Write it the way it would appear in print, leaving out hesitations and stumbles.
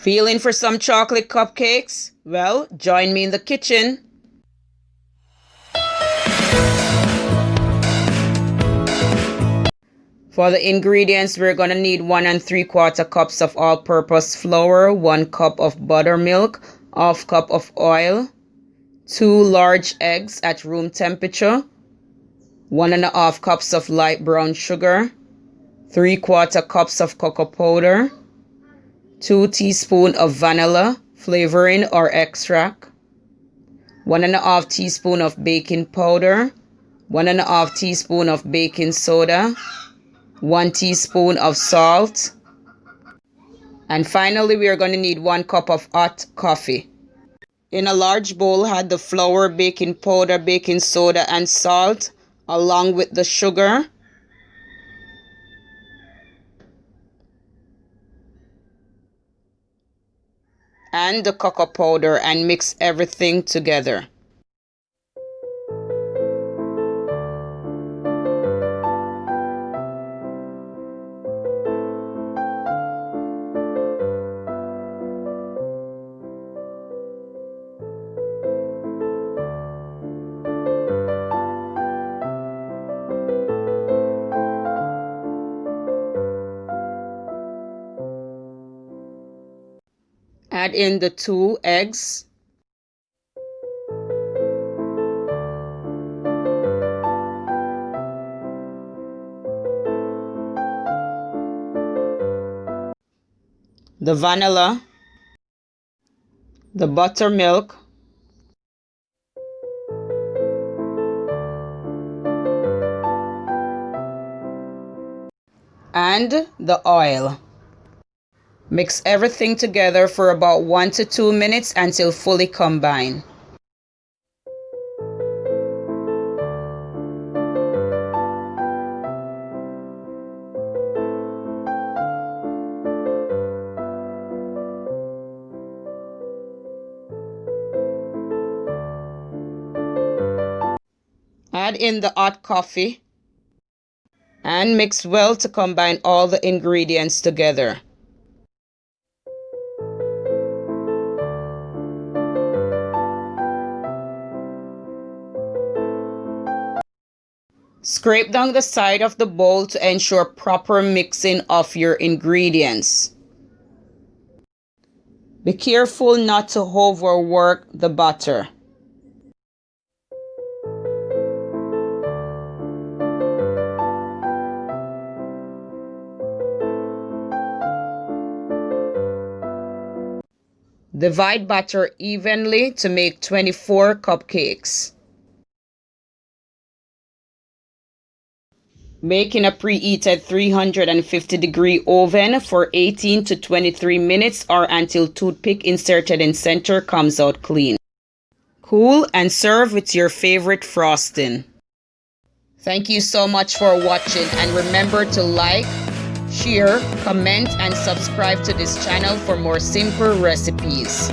Feeling for some chocolate cupcakes? Well, join me in the kitchen. For the ingredients, we're going to need 1 3/4 cups of all-purpose flour, 1 cup of buttermilk, ½ cup of oil, 2 large eggs at room temperature, 1 1/2 cups of light brown sugar, 3/4 cups of cocoa powder, 2 teaspoons of vanilla flavoring or extract, 1 1/2 teaspoon of baking powder, 1 1/2 teaspoon of baking soda, 1 teaspoon of salt, and finally we are going to need 1 cup of hot coffee. In a large bowl, add the flour, baking powder, baking soda, and salt along with the sugar. And the cocoa powder, and mix everything together. Add in the 2 eggs. The vanilla, the buttermilk, and the oil. Mix everything together for about 1 to 2 minutes until fully combined. Add in the hot coffee and mix well to combine all the ingredients together. Scrape down the side of the bowl to ensure proper mixing of your ingredients. Be careful not to overwork the batter. Divide batter evenly to make 24 cupcakes. Bake in a preheated 350-degree oven for 18 to 23 minutes or until toothpick inserted in center comes out clean. Cool and serve with your favorite frosting. Thank you so much for watching, and remember to like, share, comment, and subscribe to this channel for more simple recipes.